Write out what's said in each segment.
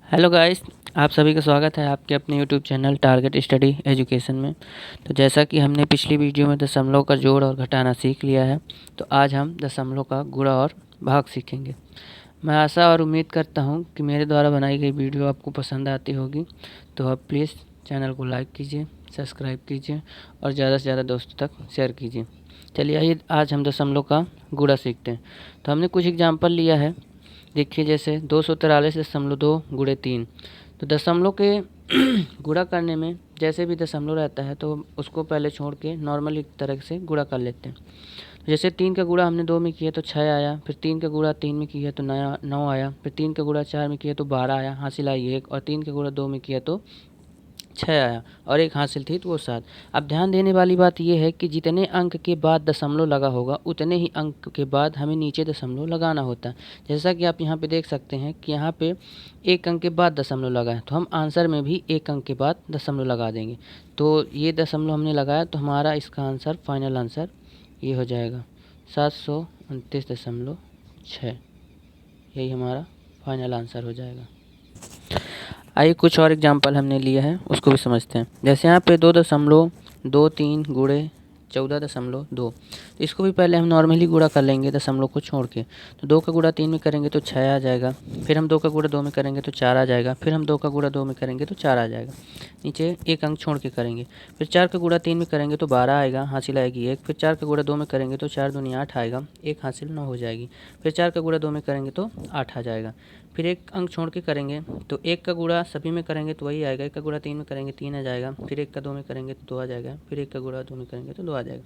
Hello guys, आप सभी का स्वागत है आपके अपने YouTube channel target study education में। तो जैसा कि हमने पिछली वीडियो में दशमलव का जोड़ और घटाना सीख लिया है, तो आज हम दशमलव का गुणा और भाग सीखेंगे। मैं आशा और उम्मीद करता हूं कि मेरे द्वारा बनाई गई वीडियो आपको पसंद आती होगी। तो आप प्लीज़ चैनल को लाइक कीजिए, सब्सक्राइब कीजिए और ज़्यादा से ज़्यादा दोस्तों तक शेयर कीजिए। चलिए आइए आज हम दशमलव का गुणा सीखते हैं। तो हमने कुछ एग्जाम्पल लिया है। देखिए जैसे 243.2 गुणे 3। तो दशमलव के गुणा करने में जैसे भी दशमलव रहता है तो उसको पहले छोड़ के नॉर्मल एक तरह से गुणा कर लेते हैं। जैसे 3 का गुणा हमने 2 में किया तो 6 आया, फिर 3 का गुणा 3 में किया तो 9 आया, फिर 3 का गुणा 4 में किया तो 12 आया, हासिल आई 1, और 3 का गुणा 2 में किया तो 6 आया और 1 हासिल थी तो वो 7। अब ध्यान देने वाली बात यह है कि जितने अंक के बाद दशमलव लगा होगा उतने ही अंक के बाद हमें नीचे दशमलव लगाना होता है। जैसा कि आप यहाँ पे देख सकते हैं कि यहाँ पे 1 अंक के बाद दशमलव लगा है, तो हम आंसर में भी 1 अंक के बाद दशमलव लगा देंगे। तो ये दशमलव हमने लगाया तो हमारा इसका आंसर, फाइनल आंसर ये हो जाएगा 729.6। यही हमारा फाइनल आंसर हो जाएगा। आइए कुछ और एग्जाम्पल हमने लिया है उसको भी समझते हैं। जैसे यहाँ पे 2.23 गुणे 14.2। इसको भी पहले हम नॉर्मली गुणा कर लेंगे दशमलव को छोड़ के। तो 2 का गुणा 3 में करेंगे तो 6 आ जाएगा, फिर हम 2 का गुणा 2 में करेंगे तो 4 आ जाएगा, फिर हम 2 का गुणा 2 में करेंगे तो 4 आ जाएगा। नीचे 1 अंक छोड़ के करेंगे, फिर 4 का गुणा 3 में करेंगे तो 12 आएगा, हासिल आएगी 1, फिर 4 का गुणा 2 में करेंगे तो 4 दूनी 8 आएगा, 1 हासिल 9 हो जाएगी, फिर 4 का गुणा 2 में करेंगे तो 8 आ जाएगा, फिर 1 अंक छोड़ के करेंगे तो 1 का गुणा सभी में करेंगे तो वही आएगा, 1 का गुणा 3 में करेंगे 3 आ जाएगा, फिर 1 का 2 में करेंगे तो 2 आ जाएगा, फिर 1 का गुणा 2 में करेंगे तो 2 आ जाएगा।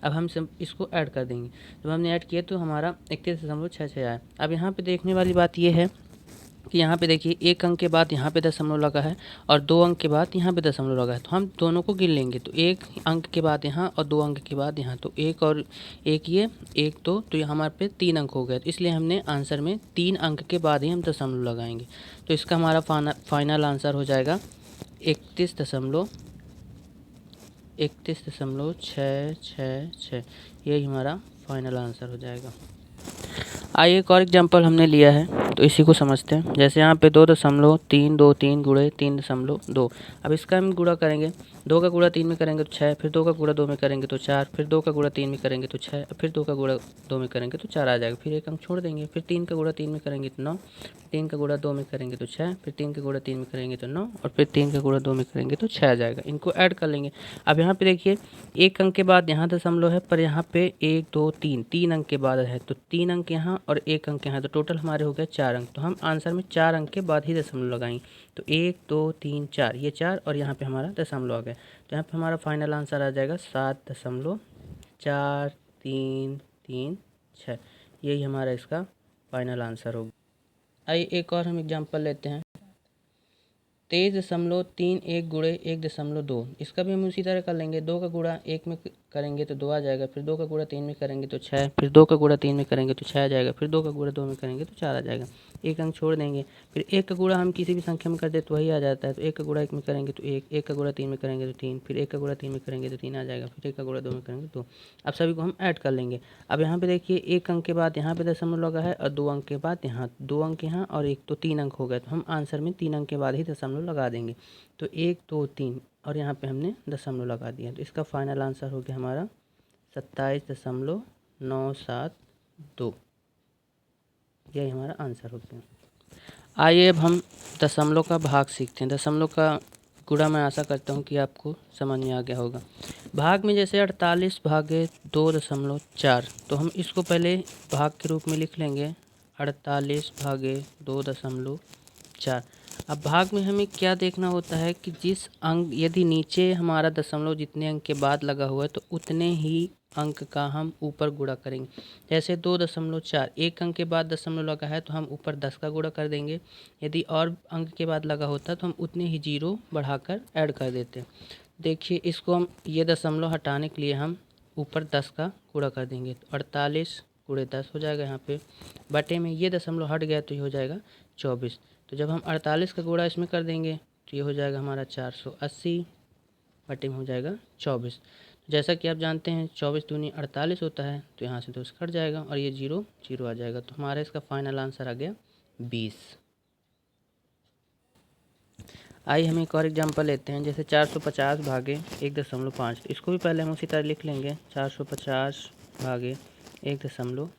अब हम सब इसको ऐड कर देंगे। जब हमने ऐड किया तो हमारा 31.66 आया। अब यहाँ पे देखने वाली बात ये है कि यहाँ पे देखिए 1 अंक के बाद यहाँ पे दशमलव लगा है और 2 अंक के बाद यहाँ पे दशमलव लगा है, तो हम दोनों को गिन लेंगे। तो 1 अंक के बाद यहाँ और 2 अंक के बाद यहाँ, तो 1 और 1 ये 1 तो ये हमारे पे 3 अंक हो गए। तो इसलिए हमने आंसर में 3 अंक के बाद ही हम दशमलव लगाएंगे। तो इसका हमारा फाइनल आंसर हो जाएगा 31.666। यही हमारा फाइनल आंसर हो जाएगा। आइए एक और एग्जाम्पल हमने लिया है तो इसी को समझते हैं। जैसे यहाँ पे 2.323 गुणे 3.2। अब इसका हम गुणा करेंगे। 2 का गुणा 3 में करेंगे तो 6, फिर 2 का गुणा 2 में करेंगे तो 4, फिर 2 का गुणा 3 में करेंगे तो 6, फिर 2 का गुणा 2 में करेंगे तो 4 आ जाएगा, फिर 1 अंक छोड़ देंगे, फिर 3 का गुणा 3 में करेंगे तो 9, 3 का गुणा 2 में करेंगे तो 6, फिर 3 का गुणा 3 में करेंगे तो 9, और फिर 3 का गुणा 2 में करेंगे तो 6 आ जाएगा। इनको ऐड कर लेंगे। अब यहाँ पे देखिए 1 अंक के बाद यहाँ दशमलव है, पर यहाँ पे 1 2 3 3 अंक के बाद है, तो 3 अंक यहाँ और 1 अंक यहाँ, तो टोटल हमारे हो गए 4 अंक। तो हम आंसर में 4 अंक के बाद ही दशमलव लगाएंगे। तो 1 2 3 4, ये 4 और यहाँ पे हमारा दशमलव आ गया। तो यहाँ पे हमारा फाइनल आंसर आ जाएगा 7.4336। यही हमारा इसका फाइनल आंसर होगा। आइए एक और हम एग्जांपल लेते हैं। 23.31 गुणे 1.2। इसका भी हम उसी तरह कर लेंगे। 2 का गुणा 1 में करेंगे तो 2 आ जाएगा, फिर 2 का गुणा 3 में करेंगे तो 6, फिर 2 का गुणा 3 में करेंगे तो 6 आ जाएगा, फिर 2 का गुणा 2 में करेंगे तो 4 आ जाएगा। 1 अंक छोड़ देंगे, फिर 1 का गुणा हम किसी भी संख्या में कर दे तो वही आ जाता है। तो 1 का गुणा 1 में करेंगे तो 1, 1 का गुणा 3 में करेंगे तो 3, फिर 1 का गुणा 3 में करेंगे तो 3 आ जाएगा, फिर 1 का गुणा 2 में करेंगे तो 2। अब सभी को हम ऐड कर लेंगे। अब यहाँ पे देखिए 1 अंक के बाद यहाँ पे दशमलव लगा है और 2 अंक के बाद यहाँ, 2 अंक यहाँ और 1, तो 3 अंक हो गए। तो हम आंसर में 3 अंक के बाद ही दशमलव लगा देंगे। तो 1 2 3 और यहाँ पे हमने दशमलव लगा दिया। तो इसका फाइनल आंसर हो गया हमारा 27.972। यही हमारा आंसर हो गया। आइए अब हम दशमलव का भाग सीखते हैं। दशमलव का गुणा मैं आशा करता हूँ कि आपको समझ में आ गया होगा। भाग में जैसे 48 भागे 2.4, तो हम इसको पहले भाग के रूप में लिख लेंगे 48 भागे 2.4। अब भाग में हमें क्या देखना होता है कि जिस अंक, यदि नीचे हमारा दशमलव जितने अंक के बाद लगा हुआ है तो उतने ही अंक का हम ऊपर गुणा करेंगे। जैसे 2.4, 1 अंक के बाद दशमलव लगा है तो हम ऊपर 10 का गुणा कर देंगे। यदि और अंक के बाद लगा होता तो हम उतने ही जीरो बढ़ाकर ऐड कर देते। देखिए इसको हम, ये दशमलव हटाने के लिए हम ऊपर 10 का गुणा कर देंगे। तो 48 गुणे 10 हो जाएगा। यहाँ पे बटे में ये दशमलव हट गया तो ये हो जाएगा 24। तो जब हम 48 का गुणा इसमें कर देंगे तो ये हो जाएगा हमारा 480 बटे में हो जाएगा 24। जैसा कि आप जानते हैं 24 दूनी 48 होता है, तो यहाँ से 2 कट जाएगा और ये 0 0 आ जाएगा। तो हमारा इसका फाइनल आंसर आ गया 20। आइए हम एक और एग्जांपल लेते हैं, जैसे 450 भागे 1.5। इसको भी पहले हम उसी तरह लिख लेंगे, 450 भागे 1.5।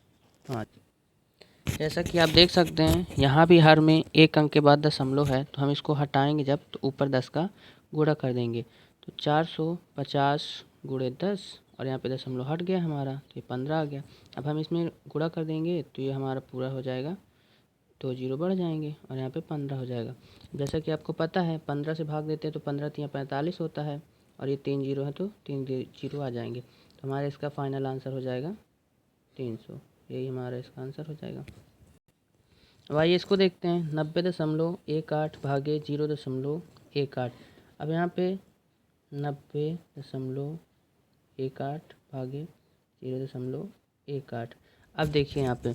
जैसा कि आप देख सकते हैं यहाँ भी हर में एक अंक के बाद दशमलव है, तो हम इसको हटाएंगे जब तो ऊपर 10 का गुणा कर देंगे। तो 450 गुणे 10 और यहाँ पे दशमलव हट गया हमारा, तो ये 15 आ गया। अब हम इसमें गुणा कर देंगे तो ये हमारा पूरा हो जाएगा, 2 जीरो बढ़ जाएंगे और यहाँ पे 15 हो जाएगा। जैसा कि आपको पता है 15 से भाग देते हैं तो 15 तिया 45 होता है, और ये 3 जीरो है तो 3 जीरो आ जाएंगे। तो हमारा इसका फाइनल आंसर हो जाएगा 300। यही हमारा इसका आंसर हो जाएगा। अब आइए इसको देखते हैं, 90.18 भागे 0.18। अब यहाँ पे 90.18 भागे 0.18। अब देखिए यहाँ पे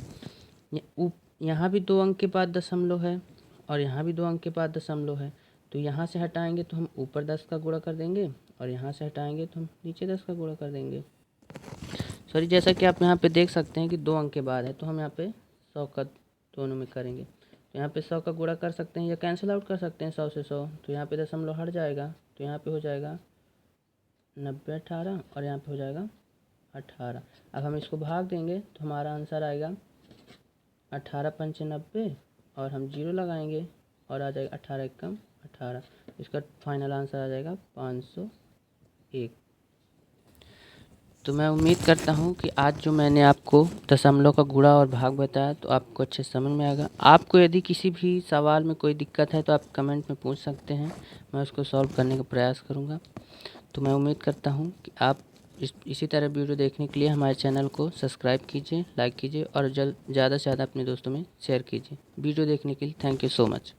यहाँ भी 2 अंक के बाद दशमलव है और यहाँ भी 2 अंक के बाद दशमलव है। तो यहाँ से हटाएंगे तो हम ऊपर 10 का गुणा कर देंगे और यहाँ से हटाएंगे तो हम नीचे 10 का गुणा कर देंगे। सॉरी, जैसा कि आप यहाँ पे देख सकते हैं कि 2 अंक के बाद है, तो हम यहाँ पे 100 का दोनों में करेंगे। तो यहाँ पे 100 का गुणा कर सकते हैं या कैंसिल आउट कर सकते हैं 100 से 100। तो यहाँ पे दशमलव हट जाएगा, तो यहाँ पे हो जाएगा 90/18 और यहाँ पे हो जाएगा 18। अब हम इसको भाग देंगे तो हमारा आंसर आएगा 18 पंचे 90 और हम जीरो लगाएंगे और आ जाएगा 18 एकम 18। इसका फाइनल आंसर आ जाएगा 501। तो मैं उम्मीद करता हूँ कि आज जो मैंने आपको दशमलव का गुणा और भाग बताया तो आपको अच्छे समझ में आएगा। आपको यदि किसी भी सवाल में कोई दिक्कत है तो आप कमेंट में पूछ सकते हैं, मैं उसको सॉल्व करने का प्रयास करूँगा। तो मैं उम्मीद करता हूँ कि आप इसी तरह वीडियो देखने के लिए हमारे चैनल को सब्सक्राइब कीजिए, लाइक कीजिए और ज़्यादा से ज़्यादा अपने दोस्तों में शेयर कीजिए। वीडियो देखने के लिए थैंक यू सो मच।